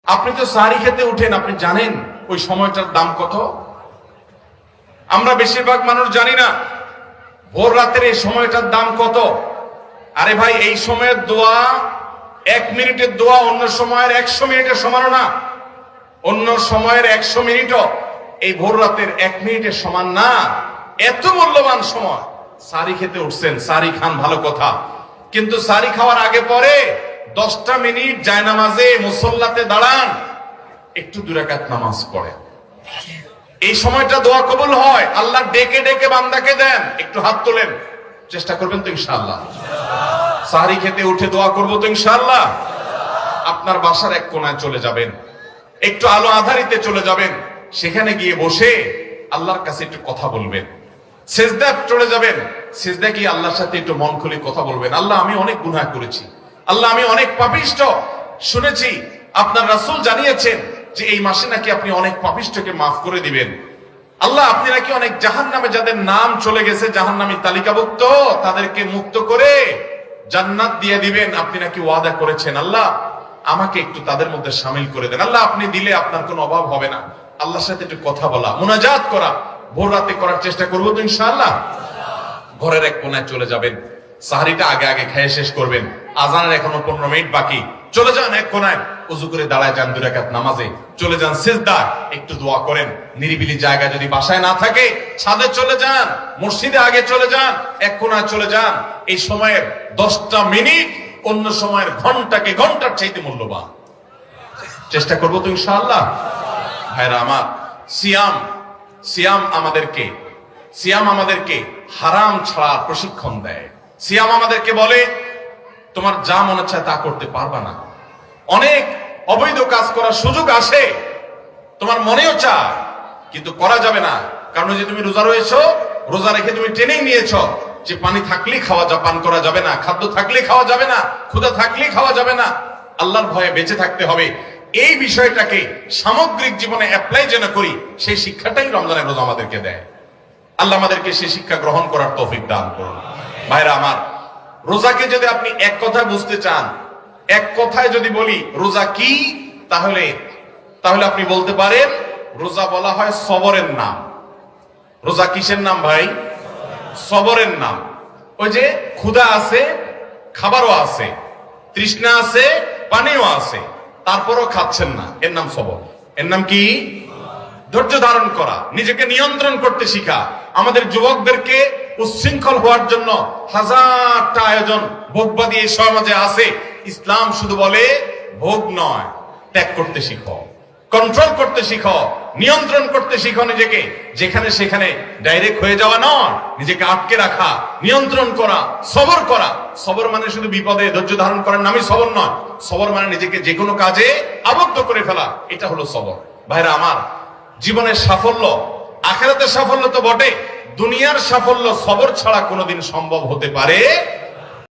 আপনি তো সাহারি খেতে উঠেন, আপনি জানেন ওই সময়টার দাম কত? আমরা বেশিরভাগ মানুষ জানি না ভোর রাতের এই সময়টার দাম কত। আরে ভাই, এই সময়ের দোয়া 1 মিনিটের দোয়া অন্য সময়ের 100 মিনিটের সমান না। অন্য সময়ের 100 মিনিটও এই ভোর রাতের 1 মিনিটের সমান না। এত মূল্যবান সময়। সাহারি খেতে উঠছেন, সাহারি খান, ভালো কথা, কিন্তু সাহারি খাওয়ার আগে পরে 10টা মিনিট জায়নামাজে মুসল্লাতে দাঁড়ান, একটু 2 রাকাত নামাজ পড়েন। এই সময়টা দোয়া কবুল হয়। আল্লাহ ডেকে ডেকে বান্দাকে দেন। একটু হাত তোলেন, চেষ্টা করবেন তো ইনশাআল্লাহ? সাহারি খেতে উঠে দোয়া করবো তো ইনশাআল্লাহ? আপনার বাসার এক কোণায় চলে যাবেন, একটু আলো আধারিতে চলে যাবেন, সেখানে গিয়ে বসে আল্লাহর কাছে একটু কথা বলবেন। সেজদা চলে যাবেন, সেজদা গিয়ে আল্লাহর সাথে একটু মন খুলে কথা বলবেন। আল্লাহ, আমি অনেক গুনাহ করেছি, আল্লাহ আমি অনেক পাপিষ্ঠ। শুনেছি আপনার রাসূল জানিয়েছেন যে এই মাসে নাকি আপনি অনেক পাপিষ্ঠকে মাফ করে দিবেন। আল্লাহ, আপনি নাকি অনেক জাহান্নামে যাদের নাম চলে গেছে জাহান্নামী তালিকাভুক্ত, তাদেরকে মুক্ত করে জান্নাত দিয়ে দিবেন, আপনি নাকি ওয়াদা করেছেন। আল্লাহ, আমাকে একটু তাদের মধ্যে শামিল করে দেন। আল্লাহ, আপনি দিলে আপনার কোনো অভাব হবে না। আল্লাহর সাথে একটু কথা বলা, মুনাজাত করা ভোর রাতে করার চেষ্টা করবো তো ইনশাআল্লাহ? ঘরের এক কোণায় চলে যাবেন, সাহারিটা আগে আগে খেয়ে শেষ করবেন, আজানের এখনো 15 মিনিট বাকি। চলে যান এক কোণায়, ওযু করে দাঁড়ায় যান 2 রাকাত নামাজে, চলে যান সিজদা, একটু দোয়া করেন। নিরিবিলি জায়গা যদি বাসায় না থাকে, ছাদে চলে যান, মসজিদে আগে চলে যান, এক কোণায় চলে যান। এই সময়ের 10টা মিনিট অন্য সময়ের ঘন্টাকে ঘন্টার চাইতে মূল্যবান। চেষ্টা করবো তো ইনশাআল্লাহ? ভাইরা আমার, সিয়াম আমাদেরকে হারাম ছাড়ার প্রশিক্ষণ দেয়। সিয়াম আমাদেরকে বলে তোমার যা মনে চায় তা করতে পারবা না। অনেক অবৈধ কাজ করার সুযোগ আসে, তোমার মনেও চায়, কিন্তু করা যাবে না। কারণ যে তুমি রোজা রয়েছো, রোজা রেখে তুমি ট্রেনিং নিয়েছো যে পানি থাকলেই খাওয়া পান করা যাবে না, খাদ্য থাকলেই খাওয়া যাবে না, ক্ষুধা থাকলেই খাওয়া যাবে না, আল্লাহর ভয়ে বেঁচে থাকতে হবে। এই বিষয়টাকে সামগ্রিক জীবনে অ্যাপ্লাই যেন করি, সেই শিক্ষাটাই রমজানের রোজা আমাদেরকে দেয়। আল্লাহ আমাদেরকে সেই শিক্ষা গ্রহণ করার তৌফিক দান করুন। ভাইরা আমার, রোজাকে যদি আপনি এক কথায় বুঝতে চান, এক কথায় যদি বলি রোজা কি, তাহলে আপনি বলতে পারেন রোজা বলা হয় সবরের নাম। রোজা কিসের নাম ভাই? সবরের নাম। ওই যে ক্ষুধা আছে, খাবারও আছে, তৃষ্ণা আছে, পানিও আছে, তারপরও খাচ্ছেন না, এর নাম সবর। এর নাম কি? ধৈর্য ধারণ করা, নিজেকে নিয়ন্ত্রণ করতে শিখা। আমাদের যুবকদেরকে উচ্ছৃঙ্খল হওয়ার জন্য হাজারটা আয়োজন ভোগবাদী এই সমাজে আছে। ইসলাম শুধু বলে ভোগ নয়, ত্যাগ করতে শিখো, কন্ট্রোল করতে শিখো, নিয়ন্ত্রণ করতে শিখো নিজেকে। যেখানে সেখানে ডাইরেক্ট হয়ে যাওয়া নয়, নিজেকে আটকে রাখা, নিয়ন্ত্রণ করা, সবর করা। সবর মানে শুধু বিপদে ধৈর্য ধারণ করার নামই সবর নয়। সবর মানে নিজেকে যে কোনো কাজে আবদ্ধ করে ফেলা, এটা হলো সবর। ভাইরা আমার, জীবনের সাফল্য, আখিরাতের সাফল্য তো বটে, দুনিয়ার সাফল্য সবর ছাড়া কোনোদিন সম্ভব হতে পারে